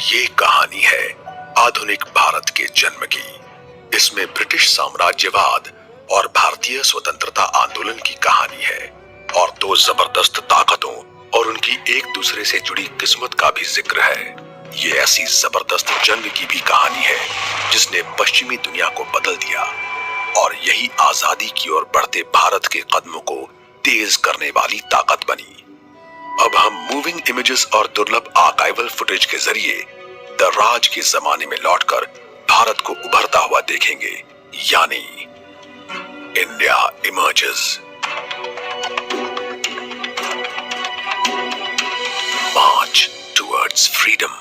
ये कहानी है आधुनिक भारत के जन्म की। इसमें ब्रिटिश साम्राज्यवाद और भारतीय स्वतंत्रता आंदोलन की कहानी है और दो जबरदस्त ताकतों और उनकी एक दूसरे से जुड़ी किस्मत का भी जिक्र है। ये ऐसी जबरदस्त जंग की भी कहानी है जिसने पश्चिमी दुनिया को बदल दिया और यही आजादी की ओर बढ़ते भारत के कदमों को तेज करने वाली ताकत बनी। अब हम मूविंग इमेजेस और दुर्लभ आर्काइवल फुटेज के जरिए द राज के जमाने में लौटकर भारत को उभरता हुआ देखेंगे, यानी इंडिया इमर्जेस। मार्च टुवर्ड्स फ्रीडम।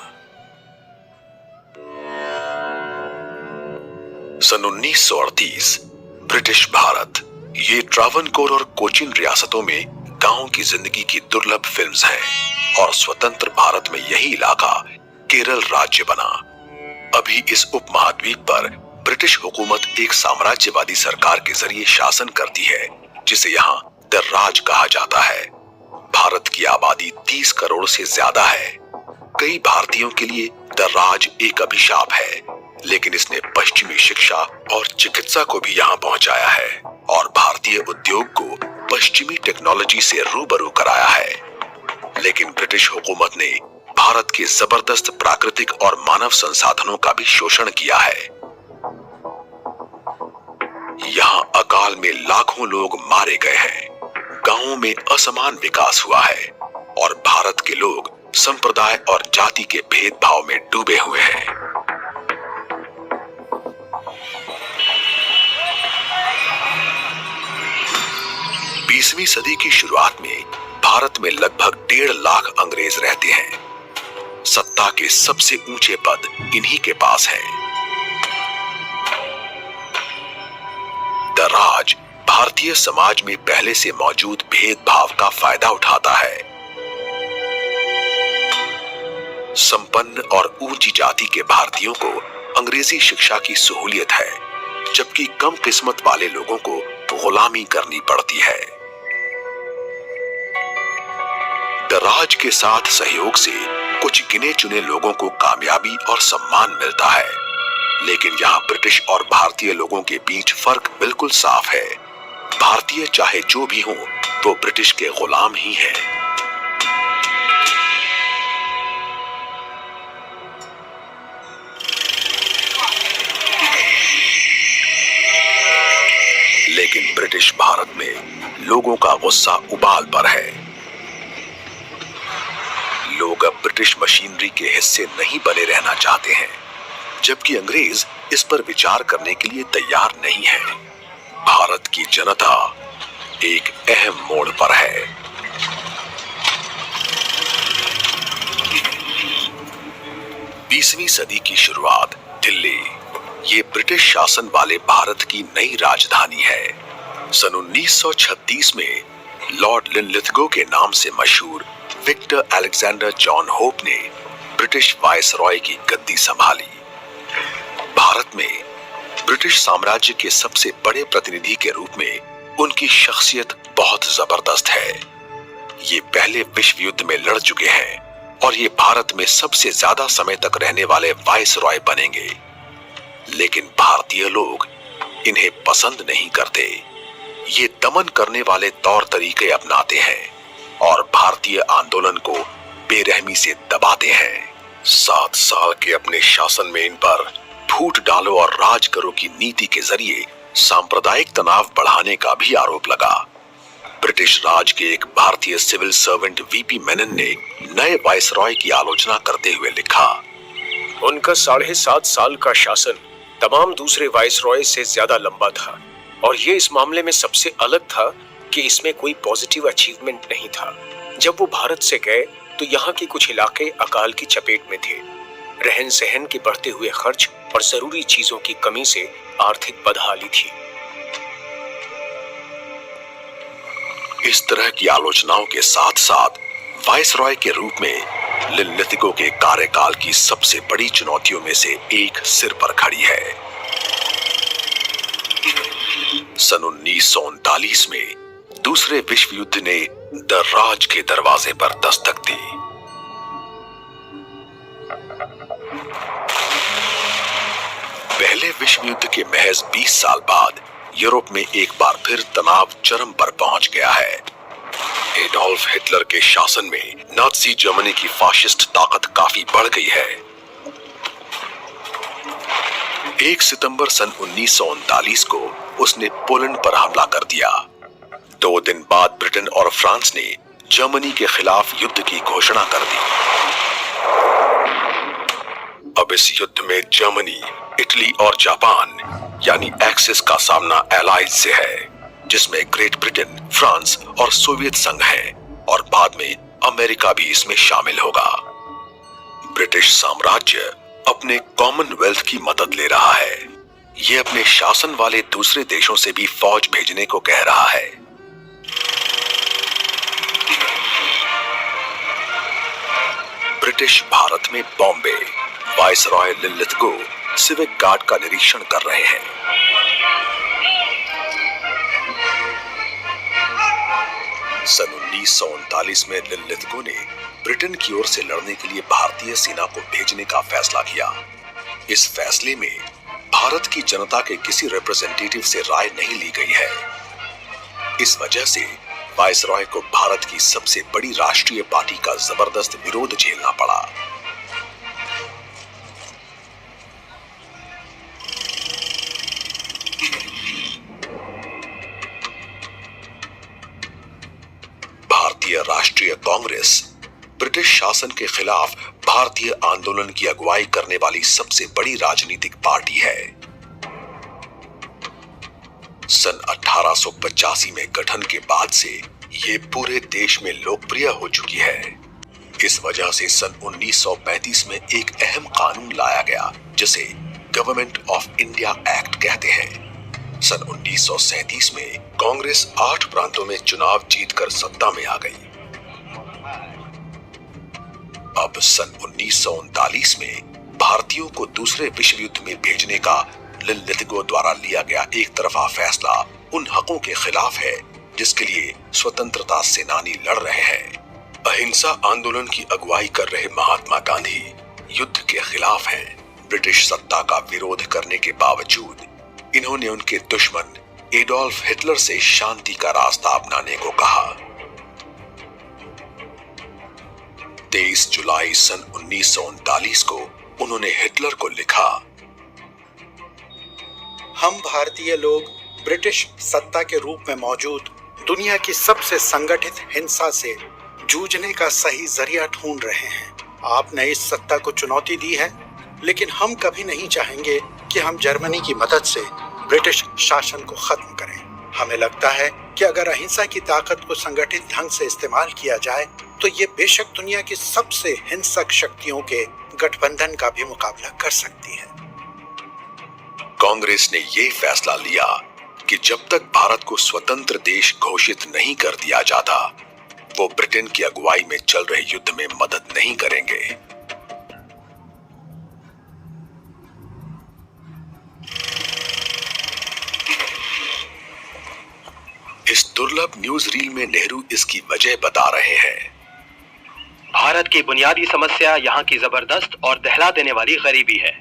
सन 1938 ब्रिटिश भारत, ये ट्रावनकोर और कोचीन रियासतों में गांव की जिंदगी की दुर्लभ फिल्म्स हैं और स्वतंत्र भारत में यही इलाका केरल राज्य बना। अभी इस उपमहाद्वीप पर ब्रिटिश हुकूमत एक साम्राज्यवादी सरकार के जरिए शासन करती है जिसे यहाँ द राज कहा जाता है। भारत की आबादी 30 करोड़ से ज्यादा है। कई भारतीयों के लिए द राज एक अभिशाप है, लेकिन इसने पश्चिमी शिक्षा और चिकित्सा को भी यहाँ पहुंचाया है और भारतीय उद्योग को पश्चिमी टेक्नोलॉजी से रूबरू कराया है। लेकिन ब्रिटिश हुकूमत ने भारत के जबरदस्त प्राकृतिक और मानव संसाधनों का भी शोषण किया है। यहाँ अकाल में लाखों लोग मारे गए हैं, गांवों में असमान विकास हुआ है और भारत के लोग संप्रदाय और जाति के भेदभाव में डूबे हुए हैं। बीसवीं सदी की शुरुआत में भारत में लगभग 1.5 लाख अंग्रेज रहते हैं। सत्ता के सबसे ऊंचे पद इन्हीं के पास हैं। द राज भारतीय समाज में पहले से मौजूद भेदभाव का फायदा उठाता है। संपन्न और ऊंची जाति के भारतीयों को अंग्रेजी शिक्षा की सहूलियत है, जबकि कम किस्मत वाले लोगों को गुलामी करनी पड़ती है। द राज के साथ सहयोग से कुछ गिने चुने लोगों को कामयाबी और सम्मान मिलता है, लेकिन यहाँ ब्रिटिश और भारतीय लोगों के बीच फर्क बिल्कुल साफ है। भारतीय चाहे जो भी हो, वो ब्रिटिश के गुलाम ही हैं। लेकिन ब्रिटिश भारत में लोगों का गुस्सा उबाल पर है। लोग अब ब्रिटिश मशीनरी के हिस्से नहीं बने रहना चाहते हैं, जबकि अंग्रेज इस पर विचार करने के लिए तैयार नहीं है। भारत की जनता एक अहम मोड़ पर है। बीसवीं सदी की शुरुआत, दिल्ली, ये ब्रिटिश शासन वाले भारत की नई राजधानी है। सन 1936 में लॉर्ड लिनलिथगो के नाम से मशहूर विक्टर अलेक्जेंडर जॉन होप ने ब्रिटिश वायसरॉय की गद्दी संभाली। भारत में ब्रिटिश साम्राज्य के सबसे बड़े प्रतिनिधि के रूप में उनकी शख्सियत बहुत जबरदस्त है। ये पहले विश्व युद्ध में लड़ चुके हैं और ये भारत में सबसे ज्यादा समय तक रहने वाले वायसरॉय बनेंगे। लेकिन भारतीय लोग इन्हें पसंद नहीं करते। ये दमन करने वाले तौर तरीके अपनाते हैं और भारतीय आंदोलन को बेरहमी से दबाते हैं। 7 साल के अपने शासन में इन पर फूट डालो और राज करो की नीति के जरिए सांप्रदायिक तनाव बढ़ाने का भी आरोप लगा। ब्रिटिश राज के एक भारतीय सिविल सर्वेंट वीपी मेनन ने नए वायसरॉय की आलोचना करते हुए लिखा, उनका 7.5 साल का शासन तमाम दूसरे वायसरॉय से ज्यादा लंबा था और ये इस मामले में सबसे अलग था कि इसमें कोई पॉजिटिव अचीवमेंट नहीं था। जब वो भारत से गए तो यहाँ के कुछ इलाके अकाल की चपेट में थे। रहन सहन के बढ़ते हुए खर्च और जरूरी चीजों की कमी से आर्थिक बदहाली थी। इस तरह की आलोचनाओं के साथ साथ वायसरॉय के रूप में लिनलिथगो के कार्यकाल की सबसे बड़ी चुनौतियों में से एक सिर पर खड़ी है। सन 1939 में दूसरे विश्व युद्ध ने द राज के दरवाजे पर दस्तक दी। पहले विश्व युद्ध के महज 20 साल बाद यूरोप में एक बार फिर तनाव चरम पर पहुंच गया है। एडोल्फ हिटलर के शासन में नाजी जर्मनी की फाशिस्ट ताकत काफी बढ़ गई है। 1 सितंबर सन 1939 को उसने पोलैंड पर हमला कर दिया। 2 दिन बाद ब्रिटेन और फ्रांस ने जर्मनी के खिलाफ युद्ध की घोषणा कर दी। अब इस युद्ध में जर्मनी, इटली और जापान यानी एक्सिस का सामना एलाइज से है, जिसमें ग्रेट ब्रिटेन, फ्रांस और सोवियत संघ है और बाद में अमेरिका भी इसमें शामिल होगा। ब्रिटिश साम्राज्य अपने कॉमनवेल्थ की मदद ले रहा है। ये अपने शासन वाले दूसरे देशों से भी फौज भेजने को कह रहा है। ब्रिटिश भारत में Bombay viceroy Linlithgow civic guard का निरीक्षण कर रहे हैं। सन 1939 में लिनलिथगो ने ब्रिटेन की ओर से लड़ने के लिए भारतीय सेना को भेजने का फैसला किया। इस फैसले में भारत की जनता के किसी रिप्रेजेंटेटिव से राय नहीं ली गई है। इस वजह से वाइसरॉय को भारत की सबसे बड़ी राष्ट्रीय पार्टी का जबरदस्त विरोध झेलना पड़ा। भारतीय राष्ट्रीय कांग्रेस ब्रिटिश शासन के खिलाफ भारतीय आंदोलन की अगुवाई करने वाली सबसे बड़ी राजनीतिक पार्टी है। सन 1885 में गठन के बाद से ये पूरे देश में लोकप्रिय हो चुकी है। इस वजह से सन 1935 में एक अहम कानून लाया गया, जिसे गवर्नमेंट ऑफ इंडिया एक्ट कहते हैं। सन 1937 में कांग्रेस 8 प्रांतों में चुनाव जीतकर सत्ता में आ गई। अब सन 1939 में भारतीयों को दूसरे विश्व युद्ध में भेजने का लिनलिथगो द्वारा लिया गया एक तरफा फैसला उन हकों के खिलाफ है जिसके लिए स्वतंत्रता सेनानी लड़ रहे हैं। अहिंसा आंदोलन की अगुवाई कर रहे महात्मा गांधी युद्ध के खिलाफ हैं। ब्रिटिश सत्ता का विरोध करने के बावजूद इन्होंने उनके दुश्मन एडोल्फ हिटलर से शांति का रास्ता अपनाने को कहा। 23 जुलाई सन 1939 को उन्होंने हिटलर को लिखा, हम भारतीय लोग ब्रिटिश सत्ता के रूप में मौजूद दुनिया की सबसे संगठित हिंसा से जूझने का सही जरिया ढूंढ रहे हैं। आपने इस सत्ता को चुनौती दी है, लेकिन हम कभी नहीं चाहेंगे कि हम जर्मनी की मदद से ब्रिटिश शासन को खत्म करें। हमें लगता है कि अगर अहिंसा की ताकत को संगठित ढंग से इस्तेमाल किया जाए तो ये बेशक दुनिया की सबसे हिंसक शक्तियों के गठबंधन का भी मुकाबला कर सकती है। कांग्रेस ने यह फैसला लिया कि जब तक भारत को स्वतंत्र देश घोषित नहीं कर दिया जाता, वो ब्रिटेन की अगुवाई में चल रहे युद्ध में मदद नहीं करेंगे। इस दुर्लभ न्यूज रील में नेहरू इसकी वजह बता रहे हैं। भारत की बुनियादी समस्या यहाँ की जबरदस्त और दहला देने वाली गरीबी है।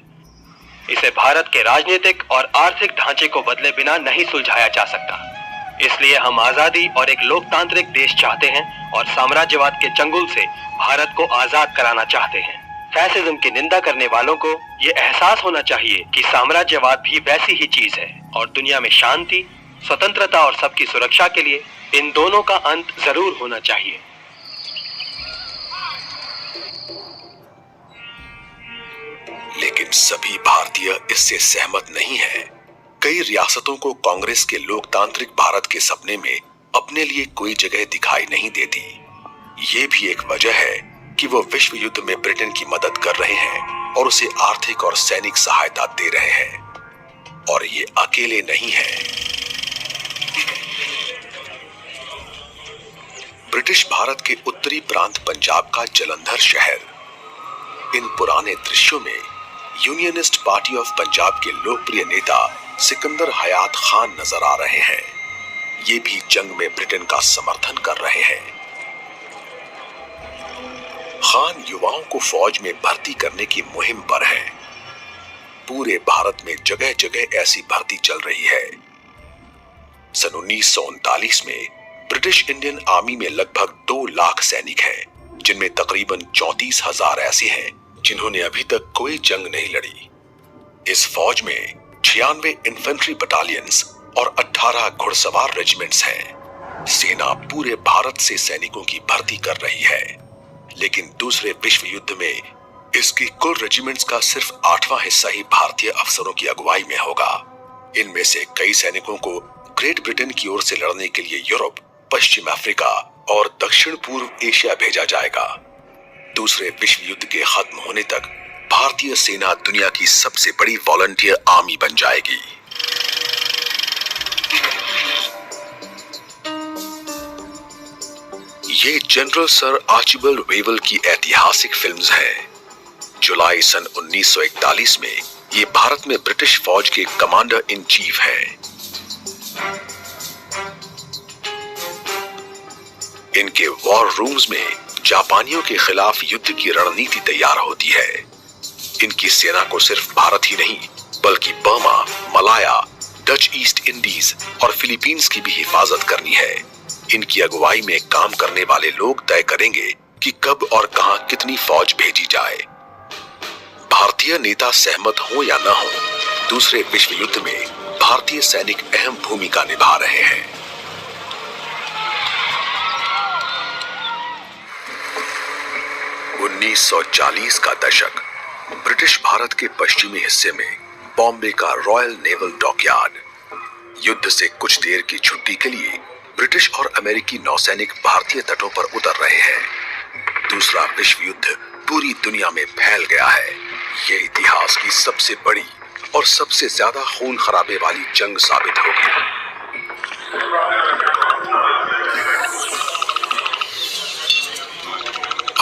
इसे भारत के राजनीतिक और आर्थिक ढांचे को बदले बिना नहीं सुलझाया जा सकता। इसलिए हम आजादी और एक लोकतांत्रिक देश चाहते हैं और साम्राज्यवाद के चंगुल से भारत को आजाद कराना चाहते हैं। फैसिज्म की निंदा करने वालों को ये एहसास होना चाहिए कि साम्राज्यवाद भी वैसी ही चीज है और दुनिया में शांति, स्वतंत्रता और सबकी सुरक्षा के लिए इन दोनों का अंत जरूर होना चाहिए। लेकिन सभी भारतीय इससे सहमत नहीं हैं। कई रियासतों को कांग्रेस के लोकतांत्रिक भारत के सपने में अपने लिए कोई जगह दिखाई नहीं देती। ये भी एक वजह है कि वो विश्व युद्ध में ब्रिटेन की मदद कर रहे हैं और उसे आर्थिक और सैनिक सहायता दे रहे हैं। और ये अकेले नहीं हैं। ब्रिटिश भारत के उत्तरी प्रांत पंजाब का जलंधर शहर, इन पुराने दृश्यों में यूनियनिस्ट पार्टी ऑफ पंजाब के लोकप्रिय नेता सिकंदर हयात खान नजर आ रहे हैं। ये भी जंग में ब्रिटेन का समर्थन कर रहे हैं। खान युवाओं को फौज में भर्ती करने की मुहिम पर है। पूरे भारत में जगह जगह ऐसी भर्ती चल रही है। सन 1939 में ब्रिटिश इंडियन आर्मी में लगभग 2 लाख सैनिक हैं, जिनमें तकरीबन 34,000 ऐसे हैं जिन्होंने अभी तक कोई जंग नहीं लड़ी। इस फौज में 96 इन्फेंट्री बटालियंस और 18 घुड़सवार रेजिमेंट्स हैं। सेना पूरे भारत से सैनिकों की भर्ती कर रही है, लेकिन दूसरे विश्व युद्ध में इसकी कुल रेजिमेंट्स का सिर्फ 8वां हिस्सा ही भारतीय अफसरों की अगुवाई में होगा। इनमें से कई सैनिकों को ग्रेट ब्रिटेन की ओर से लड़ने के लिए यूरोप, पश्चिम अफ्रीका और दक्षिण पूर्व एशिया भेजा जाएगा। दूसरे विश्व युद्ध के खत्म होने तक भारतीय सेना दुनिया की सबसे बड़ी वॉलंटियर आर्मी बन जाएगी। ये जनरल सर आर्चिबल्ड वेवल की ऐतिहासिक फिल्म्स हैं। जुलाई सन 1941 में ये भारत में ब्रिटिश फौज के कमांडर इन चीफ हैं। इनके वॉर रूम्स में जापानियों के खिलाफ युद्ध की रणनीति तैयार होती है। इनकी सेना को सिर्फ भारत ही नहीं, बल्कि Burma, Malaya, Dutch east Indies और फिलीपींस की भी हिफाजत करनी है। इनकी अगुवाई में काम करने वाले लोग तय करेंगे कि कब और कहां कितनी फौज भेजी जाए। भारतीय नेता सहमत हो या न हो, दूसरे विश्व युद्ध में भारतीय सैनिक अहम भूमिका निभा रहे हैं। उन्नीस 1940 का दशक ब्रिटिश भारत के पश्चिमी हिस्से में बॉम्बे का रॉयल नेवल डॉकयार्ड। युद्ध से कुछ देर की छुट्टी के लिए ब्रिटिश और अमेरिकी नौसैनिक भारतीय तटों पर उतर रहे हैं। दूसरा विश्व युद्ध पूरी दुनिया में फैल गया है। ये इतिहास की सबसे बड़ी और सबसे ज्यादा खून खराबे वाली जंग साबित होगी।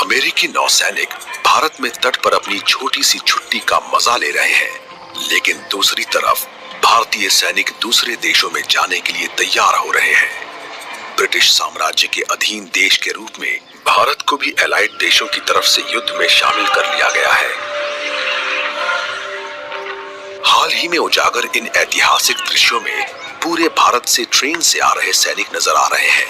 अमेरिकी नौसैनिक भारत में तट पर अपनी छोटी सी छुट्टी का मजा ले रहे हैं, लेकिन दूसरी तरफ भारतीय सैनिक दूसरे देशों में जाने के लिए तैयार हो रहे हैं। ब्रिटिश साम्राज्य के अधीन देश के रूप में भारत को भी एलाइड देशों की तरफ से युद्ध में शामिल कर लिया गया है। हाल ही में उजागर इन ऐतिहासिक दृश्यों में पूरे भारत से ट्रेन से आ रहे सैनिक नजर आ रहे हैं।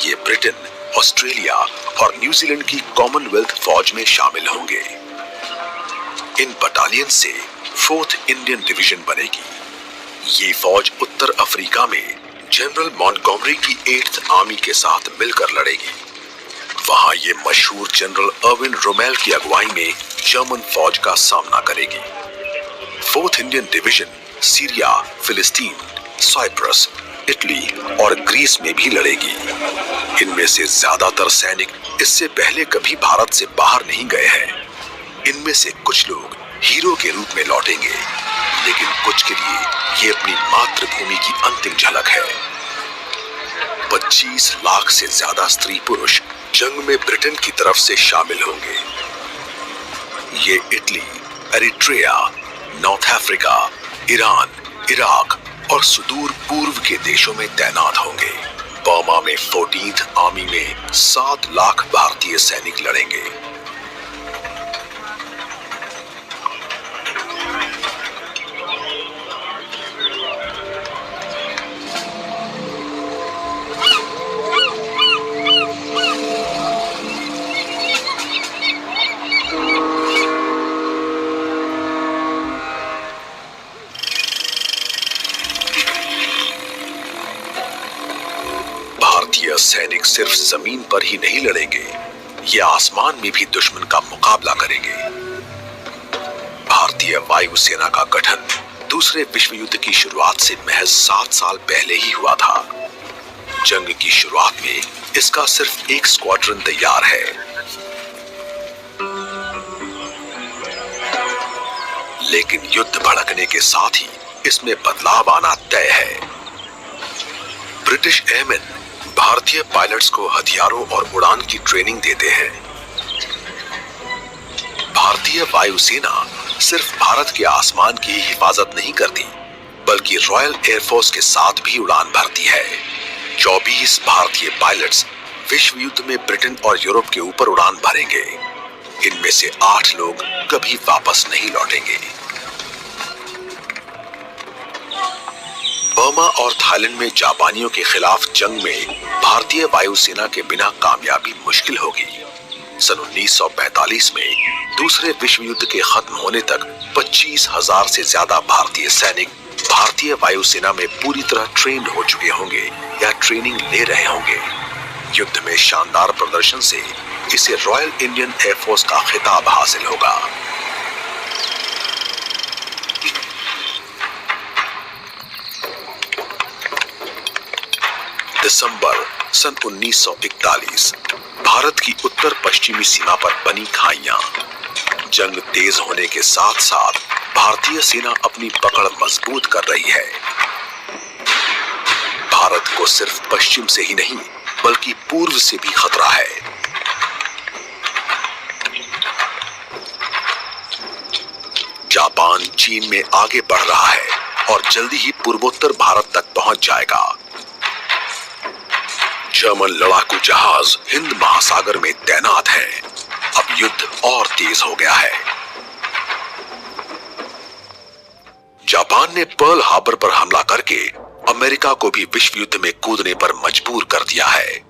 ये ब्रिटेन, ऑस्ट्रेलिया और न्यूजीलैंड की कॉमनवेल्थ फौज में शामिल होंगे। इन बटालियन से 4th इंडियन डिवीजन बनेगी। ये फौज उत्तर अफ्रीका में जनरल मॉन्टगोमरी की 8th आर्मी के साथ मिलकर लड़ेगी। वहां ये मशहूर जनरल अर्विन रोमेल की अगुवाई में जर्मन फौज का सामना करेगी। 4th इंडियन डिवीजन सीरिया, फिलिस्तीन, साइप्रस, इटली और ग्रीस में भी लड़ेगी। इनमें से ज्यादातर सैनिक इससे पहले कभी भारत से बाहर नहीं गए हैं। इनमें से कुछ लोग हीरो के रूप में लौटेंगे, लेकिन कुछ के लिए ये अपनी मातृभूमि की अंतिम झलक है। 25 लाख से ज्यादा स्त्री पुरुष जंग में ब्रिटेन की तरफ से शामिल होंगे। ये Italy, Eritrea, north Africa, Iran, Iraq और सुदूर पूर्व के देशों में तैनात होंगे। बर्मा में 14th आर्मी में 7 लाख भारतीय सैनिक लड़ेंगे। भारतीय सैनिक सिर्फ जमीन पर ही नहीं लड़ेंगे, ये आसमान में भी दुश्मन का मुकाबला करेंगे। भारतीय वायुसेना का गठन दूसरे विश्व युद्ध की शुरुआत से महज 7 साल पहले ही हुआ था। जंग की शुरुआत में इसका सिर्फ एक स्क्वाड्रन तैयार है। लेकिन युद्ध भड़कने के साथ ही इसमें बदलाव आना तय है। ब्रिटिश एयरमैन भारतीय पायलट्स को हथियारों और उड़ान की ट्रेनिंग देते हैं। भारतीय वायुसेना सिर्फ भारत के आसमान की हिफाजत नहीं करती, बल्कि रॉयल एयरफोर्स के साथ भी उड़ान भरती है। 24 भारतीय पायलट्स विश्व युद्ध में ब्रिटेन और यूरोप के ऊपर उड़ान भरेंगे। इनमें से 8 लोग कभी वापस नहीं लौटेंगे। बर्मा और थाईलैंड में जापानियों के खिलाफ जंग में भारतीय वायुसेना के बिना कामयाबी मुश्किल होगी। सन 1945 में दूसरे विश्व युद्ध के खत्म होने तक 25,000 से ज्यादा भारतीय सैनिक भारतीय वायुसेना में पूरी तरह ट्रेंड हो चुके होंगे या ट्रेनिंग ले रहे होंगे। युद्ध में शानदार प्रदर्शन से इसे रॉयल इंडियन एयरफोर्स का खिताब हासिल होगा। दिसंबर सन 1941 भारत की उत्तर पश्चिमी सीमा पर बनी खाइयां। जंग तेज होने के साथ साथ भारतीय सेना अपनी पकड़ मजबूत कर रही है। भारत को सिर्फ पश्चिम से ही नहीं बल्कि पूर्व से भी खतरा है। जापान चीन में आगे बढ़ रहा है और जल्दी ही पूर्वोत्तर भारत तक पहुंच जाएगा। जर्मन लड़ाकू जहाज हिंद महासागर में तैनात है। अब युद्ध और तेज हो गया है। जापान ने पर्ल हार्बर पर हमला करके अमेरिका को भी विश्व युद्ध में कूदने पर मजबूर कर दिया है।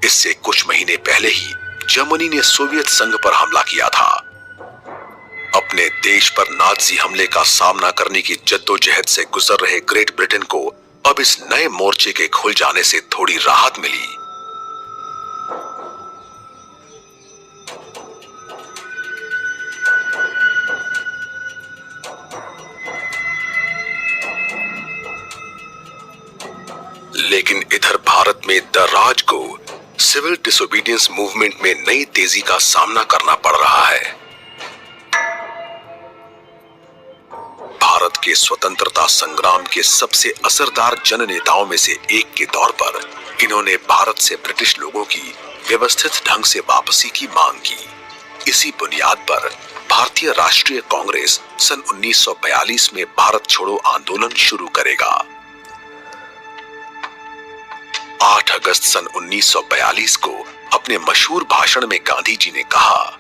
इससे कुछ महीने पहले ही जर्मनी ने सोवियत संघ पर हमला किया था। अपने देश पर नाजी हमले का सामना करने की जद्दोजहद से गुजर रहे ग्रेट ब्रिटेन को अब इस नए मोर्चे के खुल जाने से थोड़ी राहत मिली। लेकिन इधर भारत में द राज को सिविल डिसोबीडियंस मूवमेंट में नई तेजी का सामना करना पड़ रहा है। भारत के स्वतंत्रता संग्राम के सबसे असरदार जन नेताओं में से एक के तौर पर इन्होंने भारत से ब्रिटिश लोगों की व्यवस्थित ढंग से वापसी की मांग की। इसी बुनियाद पर भारतीय राष्ट्रीय कांग्रेस सन 1942 में भारत छोड़ो आंदोलन शुरू करेगा। 8 अगस्त सन 1942 को अपने मशहूर भाषण में गांधी जी ने कहा,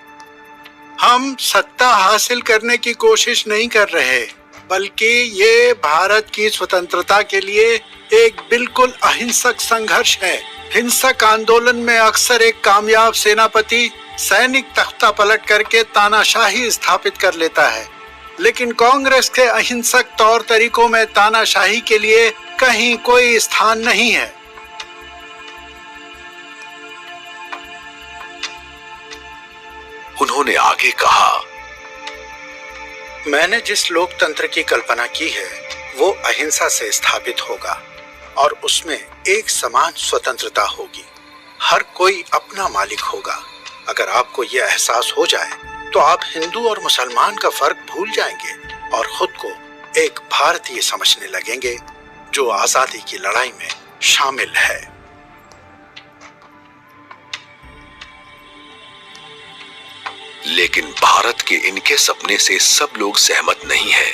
हम सत्ता हासिल करने की कोशिश नहीं कर रहे, बल्कि ये भारत की स्वतंत्रता के लिए एक बिल्कुल अहिंसक संघर्ष है। हिंसक आंदोलन में अक्सर एक कामयाब सेनापति सैनिक तख्ता पलट करके तानाशाही स्थापित कर लेता है, लेकिन कांग्रेस के अहिंसक तौर तरीकों में तानाशाही के लिए कहीं कोई स्थान नहीं है। उन्होंने आगे कहा, मैंने जिस लोकतंत्र की कल्पना की है वो अहिंसा से स्थापित होगा और उसमें एक समान स्वतंत्रता होगी। हर कोई अपना मालिक होगा। अगर आपको यह एहसास हो जाए तो आप हिंदू और मुसलमान का फर्क भूल जाएंगे और खुद को एक भारतीय समझने लगेंगे जो आजादी की लड़ाई में शामिल है। लेकिन भारत के इनके सपने से सब लोग सहमत नहीं हैं।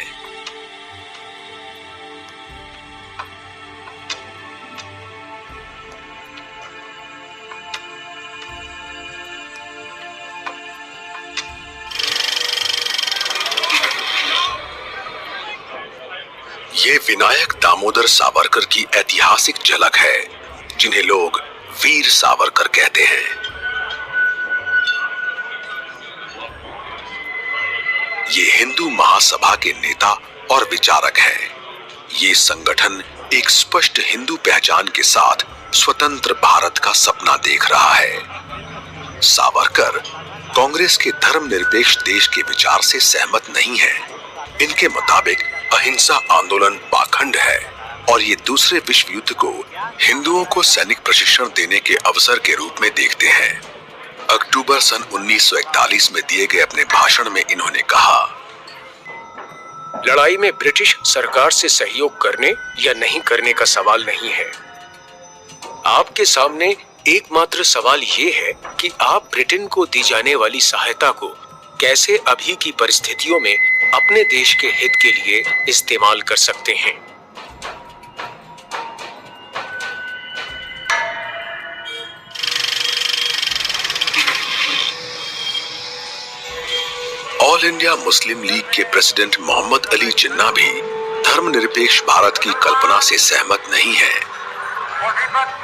ये विनायक दामोदर सावरकर की ऐतिहासिक झलक है, जिन्हें लोग वीर सावरकर कहते हैं। ये हिंदू महासभा के नेता और विचारक हैं। ये संगठन एक स्पष्ट हिंदू पहचान के साथ स्वतंत्र भारत का सपना देख रहा है। सावरकर कांग्रेस के धर्मनिरपेक्ष देश के विचार से सहमत नहीं है। इनके मुताबिक अहिंसा आंदोलन पाखंड है और ये दूसरे विश्व युद्ध को हिंदुओं को सैनिक प्रशिक्षण देने के अवसर के रूप में देखते हैं। अक्टूबर सन 1941 में दिए गए अपने भाषण में इन्होंने कहा, लड़ाई में ब्रिटिश सरकार से सहयोग करने या नहीं करने का सवाल नहीं है। आपके सामने एकमात्र सवाल ये है कि आप ब्रिटेन को दी जाने वाली सहायता को कैसे अभी की परिस्थितियों में अपने देश के हित के लिए इस्तेमाल कर सकते हैं। ऑल इंडिया मुस्लिम लीग के प्रेसिडेंट मोहम्मद अली जिन्ना भी धर्मनिरपेक्ष भारत की कल्पना से सहमत नहीं है।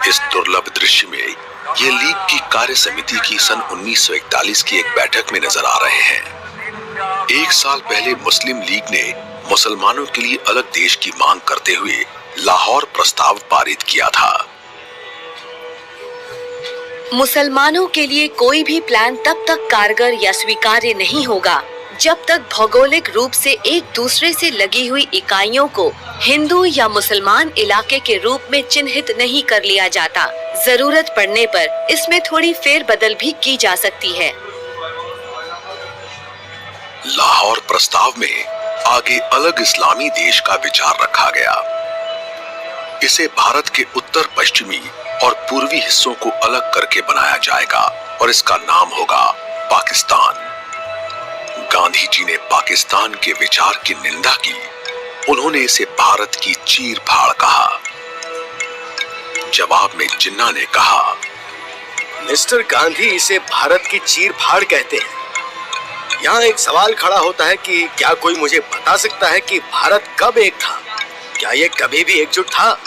इस दुर्लभ दृश्य में ये लीग की कार्य समिति की सन 1941 की एक बैठक में नजर आ रहे हैं। एक साल पहले मुस्लिम लीग ने मुसलमानों के लिए अलग देश की मांग करते हुए लाहौर प्रस्ताव पारित किया था। मुसलमानों के लिए कोई भी प्लान तब तक कारगर या स्वीकार्य नहीं होगा जब तक भौगोलिक रूप से एक दूसरे से लगी हुई इकाइयों को हिंदू या मुसलमान इलाके के रूप में चिन्हित नहीं कर लिया जाता। जरूरत पड़ने पर इसमें थोड़ी फेरबदल भी की जा सकती है। लाहौर प्रस्ताव में आगे अलग इस्लामी देश का विचार रखा गया। इसे भारत के उत्तर पश्चिमी और पूर्वी हिस्सों को अलग करके बनाया जाएगा और इसका नाम होगा पाकिस्तान। गांधी जी ने पाकिस्तान के विचार की निंदा की। उन्होंने इसे भारत की चीर फाड़ कहा। जवाब में जिन्ना ने कहा, मिस्टर गांधी इसे भारत की चीर फाड़ कहते हैं। यहाँ एक सवाल खड़ा होता है कि क्या कोई मुझे बता सकता है कि भारत कब एक था? क्या ये कभी भी एकजुट था?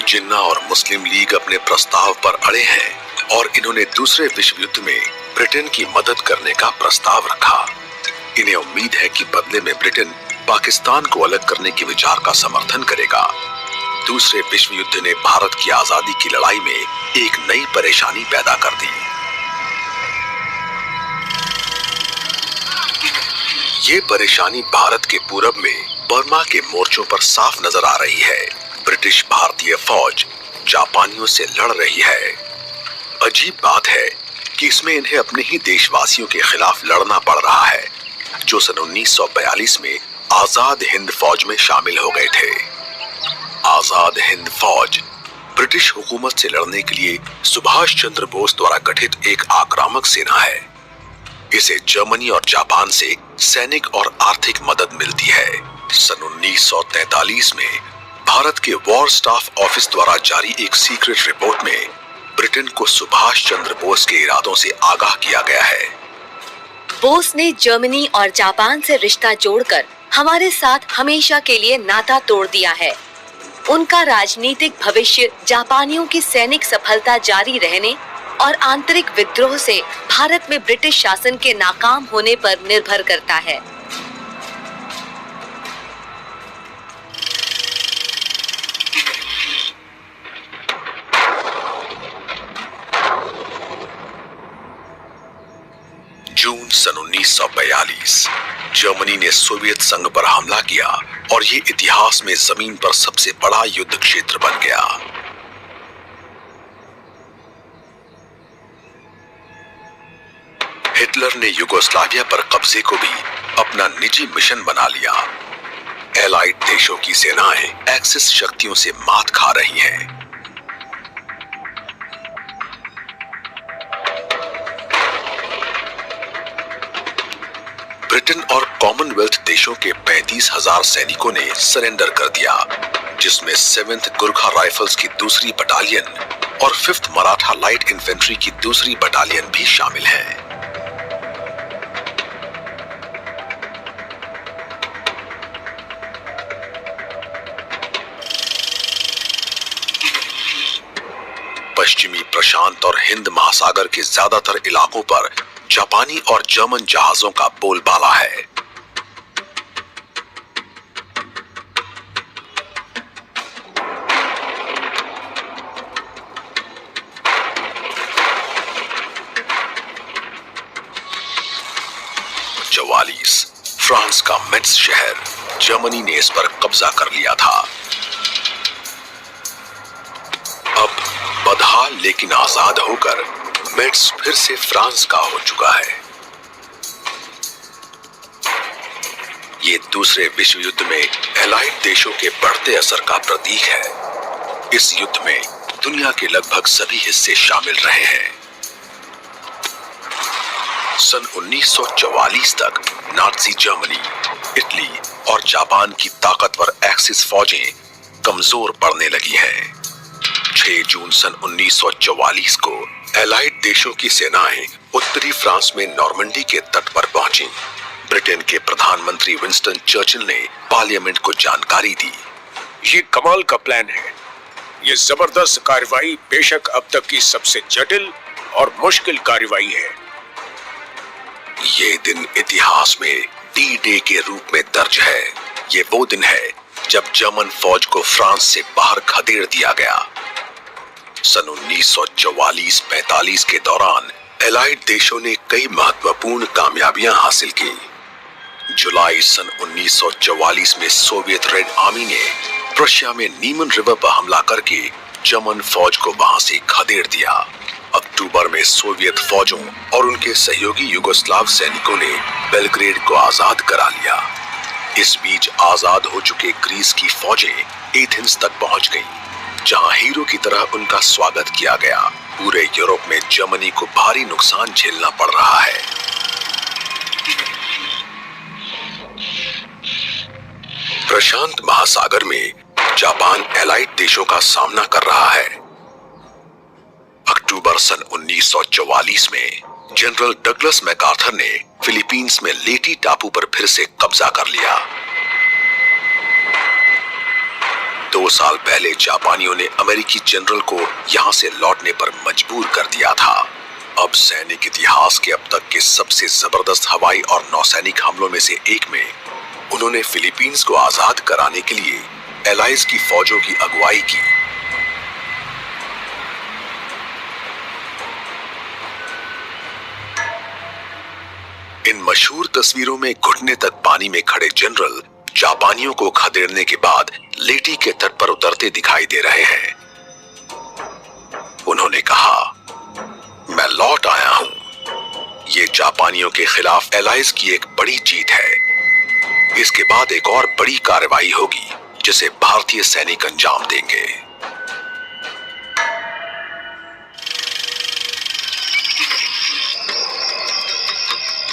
जिन्ना और मुस्लिम लीग अपने प्रस्ताव पर अड़े हैं और इन्होंने दूसरे विश्व युद्ध में ब्रिटेन की मदद करने का प्रस्ताव रखा। इन्हें उम्मीद है कि बदले में ब्रिटेन पाकिस्तान को अलग करने के विचार का समर्थन करेगा। दूसरे विश्व युद्ध ने भारत की आजादी की लड़ाई में एक नई परेशानी पैदा कर दी। ये परेशानी भारत के पूरब में बर्मा के मोर्चों पर साफ नजर आ रही है। ब्रिटिश भारतीय फौज जापानियों से लड़ रही है। अजीब बात है कि इसमें इन्हें अपने ही देशवासियों के खिलाफ लड़ना पड़ रहा है, जो सन 1942 में आजाद हिंद फौज में शामिल हो गए थे। आजाद हिंद फौज ब्रिटिश हुकूमत से लड़ने के लिए सुभाष चंद्र बोस द्वारा गठित एक आक्रामक सेना है। इसे जर्मनी और जापान से सैनिक और आर्थिक मदद मिलती है। सन 1943 में भारत के वॉर स्टाफ ऑफिस द्वारा जारी एक सीक्रेट रिपोर्ट में ब्रिटेन को सुभाष चंद्र बोस के इरादों से आगाह किया गया है। बोस ने जर्मनी और जापान से रिश्ता जोड़कर हमारे साथ हमेशा के लिए नाता तोड़ दिया है। उनका राजनीतिक भविष्य जापानियों की सैनिक सफलता जारी रहने और आंतरिक विद्रोह से भारत में ब्रिटिश शासन के नाकाम होने पर निर्भर करता है। जून सन 1942 जर्मनी ने सोवियत संघ पर हमला किया और ये इतिहास में जमीन पर सबसे बड़ा युद्ध क्षेत्र बन गया। हिटलर ने युगोस्लाविया पर कब्जे को भी अपना निजी मिशन बना लिया। एलाइड देशों की सेनाएं एक्सिस शक्तियों से मात खा रही हैं। ब्रिटेन और कॉमनवेल्थ देशों के 35,000 सैनिकों ने सरेंडर कर दिया, जिसमें 7th गुरखा राइफल्स की दूसरी बटालियन और 5th मराठा लाइट इन्फेंट्री की दूसरी बटालियन भी शामिल हैं। पश्चिमी प्रशांत और हिंद महासागर के ज्यादातर इलाकों पर जापानी और जर्मन जहाजों का बोलबाला है। फ्रांस का मेट्स शहर जर्मनी ने इस पर कब्जा कर लिया था। अब बदहाल लेकिन आजाद होकर मेट्स फिर से फ्रांस का हो चुका है। ये दूसरे विश्व युद्ध में एलाइड देशों के बढ़ते असर का प्रतीक है। इस युद्ध में दुनिया के लगभग सभी हिस्से शामिल रहे हैं। सन 1944 तक नाज़ी जर्मनी, इटली और जापान की ताकतवर एक्सिस फौजें कमजोर पड़ने लगी हैं। 6 जून सन 1944 को एलाइड देशों की सेनाएं उत्तरी फ्रांस में नॉर्मंडी के तट पर पहुंची। ब्रिटेन के प्रधानमंत्री विंस्टन चर्चिल ने पार्लियामेंट को जानकारी दी। ये कमाल का प्लान है। ये जबरदस्त कार्रवाई बेशक अब तक की सबसे जटिल और मुश्किल कार्रवाई है। ये दिन इतिहास में डी डे के रूप में दर्ज है। ये वो दिन है जब जर्मन फौज को फ्रांस से बाहर खदेड़ दिया गया। सन 1944-45 के दौरान एलाइड देशों ने कई महत्वपूर्ण कामयाबियां हासिल की। जुलाई सन 1944 में सोवियत रेड आर्मी ने प्रशिया में नीमन रिवर पर हमला करके जर्मन फौज को वहां से खदेड़ दिया। अक्टूबर में सोवियत फौजों और उनके सहयोगी युगोस्लाव सैनिकों ने बेलग्रेड को आजाद करा लिया। इस बीच आजाद हो चुके ग्रीस की फौजें एथेंस तक पहुंच गईं, जहां हीरो की तरह उनका स्वागत किया गया। पूरे यूरोप में जर्मनी को भारी नुकसान झेलना पड़ रहा है। प्रशांत महासागर में जापान एलाइड देशों का सामना कर रहा है। अक्टूबर सन 1944 में जनरल डगलस मैकार्थर ने फिलीपींस में लेटी टापू पर फिर से कब्जा कर लिया। 2 साल पहले जापानियों ने अमेरिकी जनरल को यहां से लौटने पर मजबूर कर दिया था। अब सैनिक इतिहास के अब तक के सबसे जबरदस्त हवाई और नौसैनिक हमलों में से एक में उन्होंने फिलीपींस को आजाद कराने के लिए एलाइज की फौजों की अगुवाई की। इन मशहूर तस्वीरों में घुटने तक पानी में खड़े जनरल जापानियों को खदेड़ने के बाद लेटी के तट पर उतरते दिखाई दे रहे हैं। उन्होंने कहा, मैं लौट आया हूं। ये जापानियों के खिलाफ एलाइज की एक बड़ी जीत है। इसके बाद एक और बड़ी कार्रवाई होगी जिसे भारतीय सैनिक अंजाम देंगे।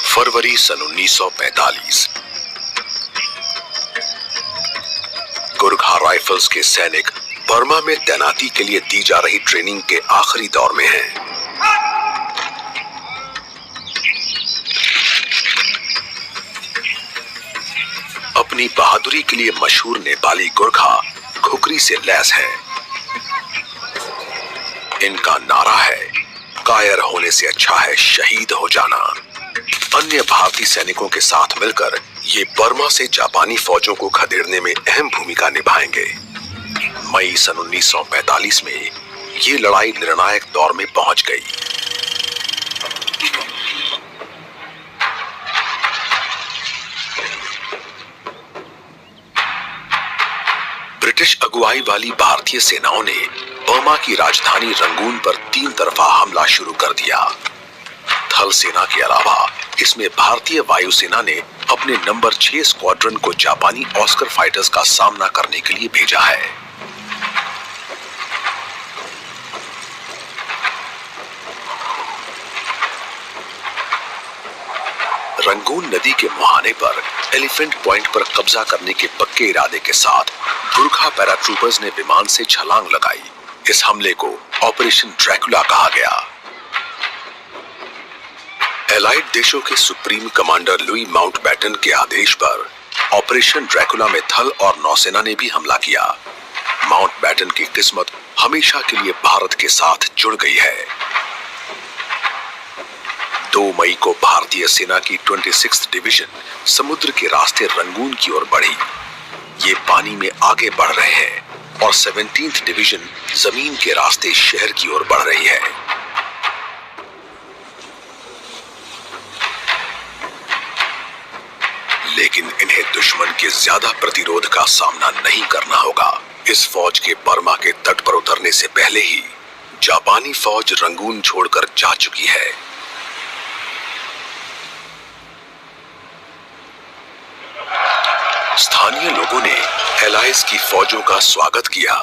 फरवरी सन 1945 गुरखा राइफल्स के सैनिक बर्मा में तैनाती के लिए दी जा रही ट्रेनिंग के आखिरी दौर में हैं। अपनी बहादुरी के लिए मशहूर नेपाली गुरखा खुखरी से लैस है। इनका नारा है, कायर होने से अच्छा है शहीद हो जाना। अन्य भारतीय सैनिकों के साथ मिलकर ये बर्मा से जापानी फौजों को खदेड़ने में अहम भूमिका निभाएंगे। मई सन 1945 में ये लड़ाई निर्णायक दौर में पहुंच गई। ब्रिटिश अगुवाई वाली भारतीय सेनाओं ने बर्मा की राजधानी रंगून पर 3 तरफा हमला शुरू कर दिया। थल सेना के अलावा इसमें भारतीय वायुसेना ने अपने नंबर 6 स्क्वाड्रन को जापानी ऑस्कर फाइटर्स का सामना करने के लिए भेजा है। रंगून नदी के मुहाने पर एलिफेंट पॉइंट पर कब्जा करने के पक्के इरादे के साथ गुरखा पैराट्रूपर्स ने विमान से छलांग लगाई। इस हमले को ऑपरेशन ड्रैकुला कहा गया। एलाइड देशों के सुप्रीम कमांडर लुई माउंटबैटन के आदेश पर ऑपरेशन ड्रैकुला में थल और नौसेना ने भी हमला किया। माउंटबैटन की किस्मत हमेशा के लिए भारत के साथ जुड़ गई है। 2 मई को भारतीय सेना की 26th डिवीजन समुद्र के रास्ते रंगून की ओर बढ़ी। ये पानी में आगे बढ़ रहे हैं और 17th डिवीजन जमीन के रास्ते शहर की ओर बढ़ रही है। लेकिन इन्हें दुश्मन के ज्यादा प्रतिरोध का सामना नहीं करना होगा। इस फौज के बर्मा के तट पर उतरने से पहले ही जापानी फौज रंगून छोड़कर जा चुकी है। स्थानीय लोगों ने एलाइज की फौजों का स्वागत किया।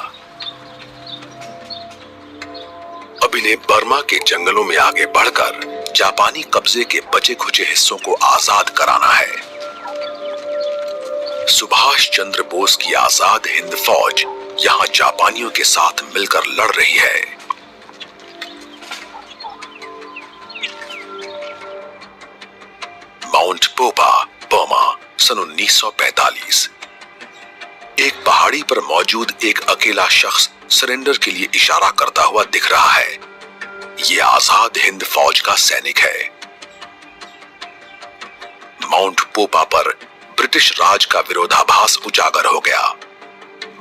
अब इन्हें बर्मा के जंगलों में आगे बढ़कर जापानी कब्जे के बचे खुचे हिस्सों को आजाद कराना है। सुभाष चंद्र बोस की आजाद हिंद फौज यहां जापानियों के साथ मिलकर लड़ रही है। पोपा, बर्मा, सन 1945। एक पहाड़ी पर मौजूद एक अकेला शख्स सरेंडर के लिए इशारा करता हुआ दिख रहा है। ये आजाद हिंद फौज का सैनिक है। माउंट पोपा पर ब्रिटिश राज का विरोधाभास उजागर हो गया।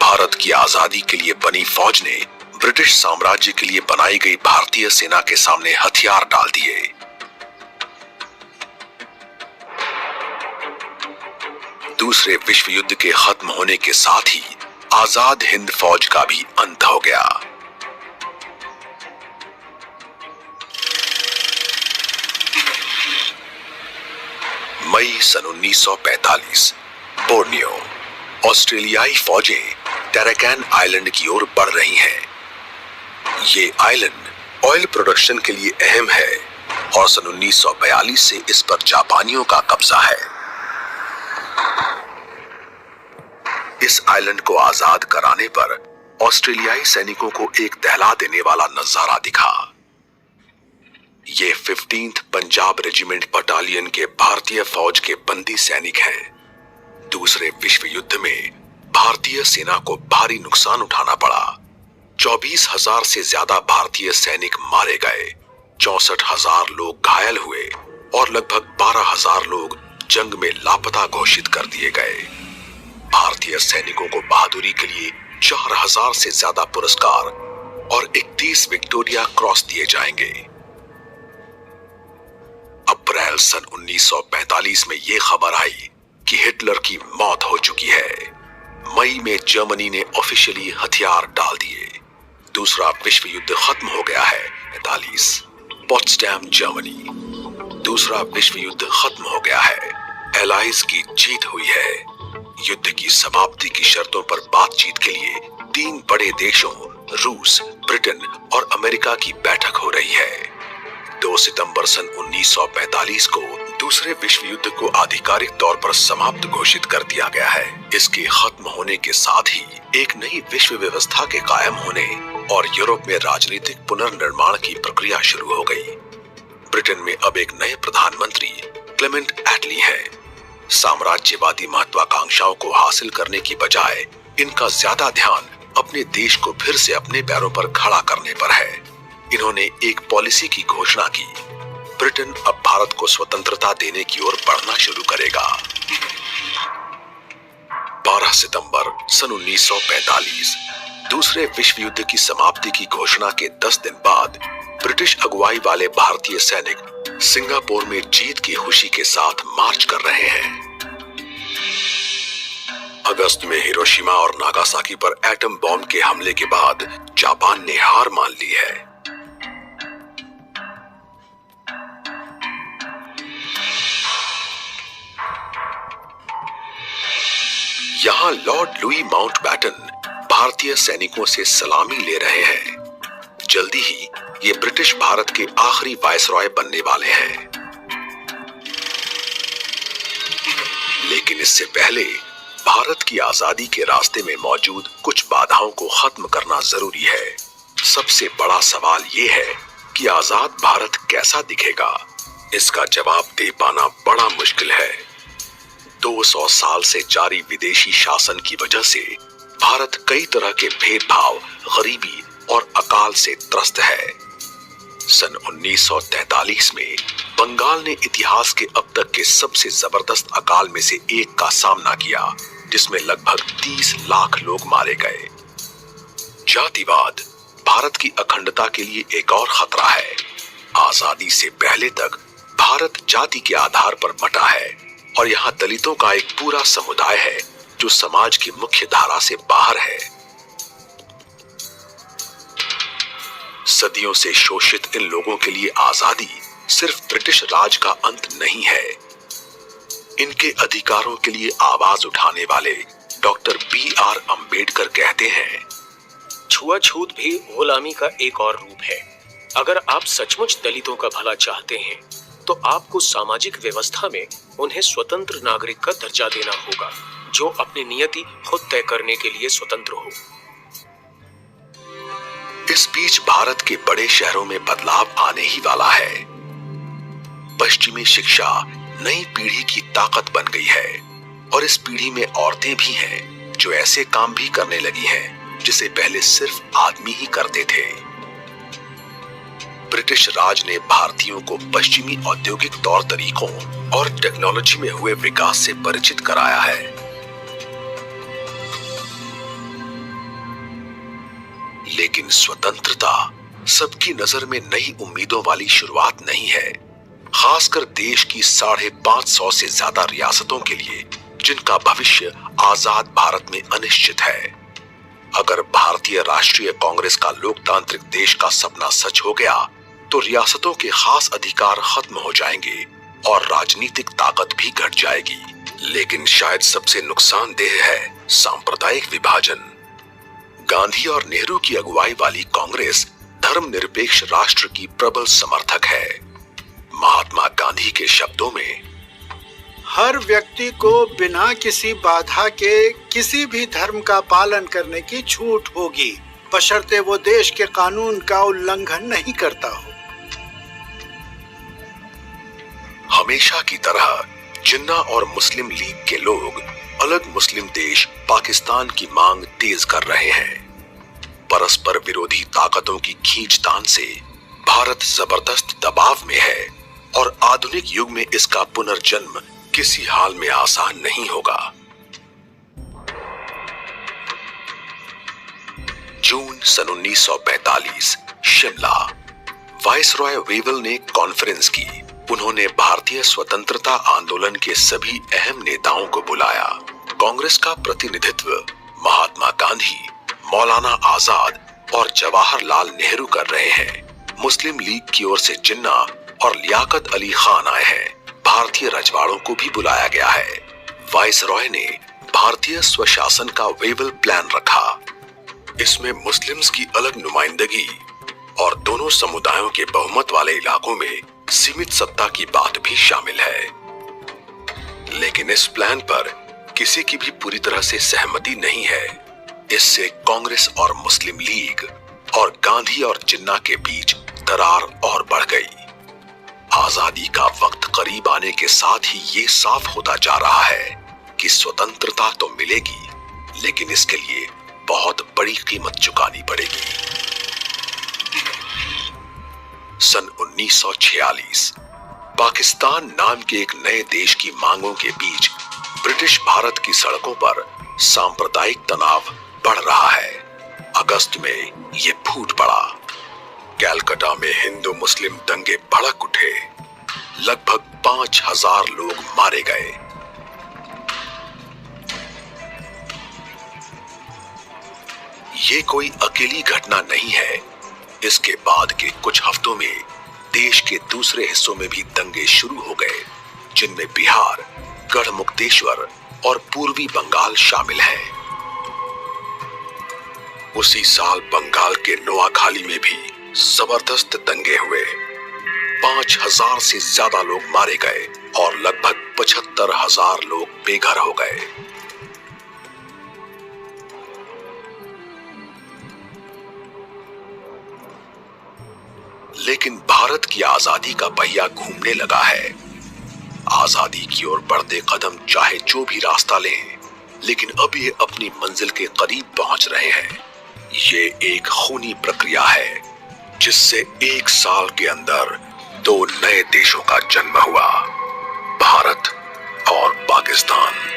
भारत की आजादी के लिए बनी फौज ने ब्रिटिश साम्राज्य के लिए बनाई गई भारतीय सेना के सामने हथियार डाल दिए। दूसरे विश्व युद्ध के खत्म होने के साथ ही आजाद हिंद फौज का भी अंत हो गया। मई सन 1945, बोर्नियो। ऑस्ट्रेलियाई फौजें टैराकैन आइलैंड की ओर बढ़ रही हैं। ये आइलैंड ऑयल प्रोडक्शन के लिए अहम है और सन 1942 से इस पर जापानियों का कब्जा है। इस आइलैंड को आजाद कराने पर ऑस्ट्रेलियाई सैनिकों को एक दहला देने वाला नजारा दिखा। ये 15th पंजाब रेजिमेंट बटालियन के भारतीय फौज के बंदी सैनिक हैं। दूसरे विश्व युद्ध में भारतीय सेना को भारी नुकसान उठाना पड़ा। 24,000 से ज्यादा भारतीय सैनिक मारे गए, 64,000 लोग घायल हुए और लगभग 12,000 लोग जंग में लापता घोषित कर दिए गए। भारतीय सैनिकों को बहादुरी के लिए 4,000 से ज्यादा पुरस्कार और 31 विक्टोरिया क्रॉस दिए जाएंगे। अप्रैल सन 1945 में यह खबर आई कि हिटलर की मौत हो चुकी है। मई में जर्मनी ने ऑफिशियली हथियार डाल दिए। दूसरा विश्व युद्ध खत्म हो गया है। 45, पोट्सडैम, जर्मनी। दूसरा विश्व युद्ध खत्म हो गया है। एलाइज की जीत हुई है। युद्ध की समाप्ति की शर्तों पर बातचीत के लिए 3 बड़े देशों रूस, ब्रिटेन और अमेरिका की बैठक हो रही है। 2 सितंबर सन 1945 को दूसरे विश्व युद्ध को आधिकारिक तौर पर समाप्त घोषित कर दिया गया है। इसके खत्म होने के साथ ही एक नई विश्व व्यवस्था के कायम होने और यूरोप में राजनीतिक पुनर्निर्माण की प्रक्रिया शुरू हो गई। ब्रिटेन में अब एक नए प्रधानमंत्री क्लेमेंट एटली हैं। साम्राज्यवादी महत्वाकांक्षाओं को हासिल करने की बजाय इनका ज्यादा ध्यान अपने देश को फिर से अपने पैरों पर खड़ा करने पर है। इन्होंने एक पॉलिसी की घोषणा की। ब्रिटेन अब भारत को स्वतंत्रता देने की ओर बढ़ना शुरू करेगा। 12 सितंबर सन 1945, दूसरे विश्व युद्ध की समाप्ति की घोषणा के 10 दिन बाद ब्रिटिश अगुवाई वाले भारतीय सैनिक सिंगापुर में जीत की खुशी के साथ मार्च कर रहे हैं। अगस्त में हिरोशिमा और नागासाकी पर एटम बॉम्ब के हमले के बाद जापान ने हार मान ली है। यहां लॉर्ड लुई माउंटबैटन भारतीय सैनिकों से सलामी ले रहे हैं। जल्दी ही ये ब्रिटिश भारत के आखिरी वायसरॉय बनने वाले हैं। लेकिन इससे पहले भारत की आजादी के रास्ते में मौजूद कुछ बाधाओं को खत्म करना जरूरी है। सबसे बड़ा सवाल ये है कि आजाद भारत कैसा दिखेगा। इसका जवाब दे पाना बड़ा मुश्किल है। 200 साल से जारी विदेशी शासन की वजह से भारत कई तरह के भेदभाव, गरीबी और अकाल से त्रस्त है। सन 1943 में बंगाल ने इतिहास के अब तक के सबसे जबरदस्त अकाल में से एक का सामना किया, जिसमें लगभग 30 लाख लोग मारे गए। जातिवाद भारत की अखंडता के लिए एक और खतरा है। आजादी से पहले तक भारत जाति के आधार पर बटा है और यहाँ दलितों का एक पूरा समुदाय है जो समाज की मुख्य धारा से बाहर है। सदियों से शोषित इन लोगों के लिए आजादी सिर्फ ब्रिटिश राज का अंत नहीं है। इनके अधिकारों के लिए आवाज उठाने वाले डॉक्टर B.R. अम्बेडकर कहते हैं, छुआछूत भी गुलामी का एक और रूप है। अगर आप सचमुच दलितों का भला चाहते हैं तो आपको सामाजिक व्यवस्था में उन्हें स्वतंत्र नागरिक का दर्जा देना होगा, जो अपनी नियति खुद तय करने के लिए स्वतंत्र हो। इस बीच भारत के बड़े शहरों में बदलाव आने ही वाला है। पश्चिमी शिक्षा, नई पीढ़ी की ताकत बन गई है और इस पीढ़ी में औरतें भी हैं जो ऐसे काम भी करने लगी हैं जिसे पहले सिर्फ आदमी ही करते थे। ब्रिटिश राज ने भारतीयों को पश्चिमी औद्योगिक तौर तरीकों और टेक्नोलॉजी में हुए विकास से परिचित कराया है। लेकिन स्वतंत्रता सबकी नजर में नई उम्मीदों वाली शुरुआत नहीं है, खासकर देश की 550 से ज्यादा रियासतों के लिए जिनका भविष्य आजाद भारत में अनिश्चित है। अगर भारतीय राष्ट्रीय कांग्रेस का लोकतांत्रिक देश का सपना सच हो गया तो रियासतों के खास अधिकार खत्म हो जाएंगे और राजनीतिक ताकत भी घट जाएगी। लेकिन शायद सबसे नुकसानदेह है सांप्रदायिक विभाजन। गांधी और नेहरू की अगुवाई वाली कांग्रेस धर्मनिरपेक्ष राष्ट्र की प्रबल समर्थक है। महात्मा गांधी के शब्दों में, हर व्यक्ति को बिना किसी बाधा के किसी भी धर्म का पालन करने की छूट होगी, बशर्ते वो देश के कानून का उल्लंघन नहीं करता हो। हमेशा की तरह जिन्ना और मुस्लिम लीग के लोग अलग मुस्लिम देश पाकिस्तान की मांग तेज कर रहे हैं। परस्पर विरोधी ताकतों की खींचतान से भारत जबरदस्त दबाव में है और आधुनिक युग में इसका पुनर्जन्म किसी हाल में आसान नहीं होगा। जून सन 1945, शिमला। वाइसरॉय वेवल ने कॉन्फ्रेंस की। उन्होंने भारतीय स्वतंत्रता आंदोलन के सभी अहम नेताओं को बुलाया। कांग्रेस का प्रतिनिधित्व महात्मा गांधी, मौलाना आजाद और जवाहरलाल नेहरू कर रहे हैं। मुस्लिम लीग की ओर से जिन्ना और लियाकत अली खान आए हैं। भारतीय रजवाड़ों को भी बुलाया गया है। वाइसरॉय ने भारतीय स्वशासन का वेवल प्लान रखा। इसमें मुस्लिम्स की अलग नुमाइंदगी और दोनों समुदायों के बहुमत वाले इलाकों में सीमित सत्ता की बात भी शामिल है। लेकिन इस प्लान पर किसी की भी पूरी तरह से सहमति नहीं है। इससे कांग्रेस और मुस्लिम लीग और गांधी और जिन्ना के बीच दरार और बढ़ गई। आजादी का वक्त करीब आने के साथ ही ये साफ होता जा रहा है कि स्वतंत्रता तो मिलेगी, लेकिन इसके लिए बहुत बड़ी कीमत चुकानी पड़ेगी। सन 1946, पाकिस्तान नाम के एक नए देश की मांगों के बीच ब्रिटिश भारत की सड़कों पर सांप्रदायिक तनाव बढ़ रहा है। अगस्त में ये फूट पड़ा। कैलकाटा में हिंदू मुस्लिम दंगे भड़क उठे। लगभग 5000 लोग मारे गए। ये कोई अकेली घटना नहीं है। इसके बाद के कुछ हफ्तों में देश के दूसरे हिस्सों में भी दंगे शुरू हो गए, जिनमें बिहार, गढ़मुक्तेश्वर और पूर्वी बंगाल शामिल हैं। उसी साल बंगाल के नोआखाली में भी जबरदस्त दंगे हुए। 5000 से ज्यादा लोग मारे गए और लगभग 75,000 लोग बेघर हो गए। लेकिन भारत की आजादी का पहिया घूमने लगा है। आजादी की ओर बढ़ते कदम चाहे जो भी रास्ता लें, लेकिन अब ये अपनी मंजिल के करीब पहुंच रहे हैं। ये एक खूनी प्रक्रिया है जिससे एक साल के अंदर 2 नए देशों का जन्म हुआ, भारत और पाकिस्तान।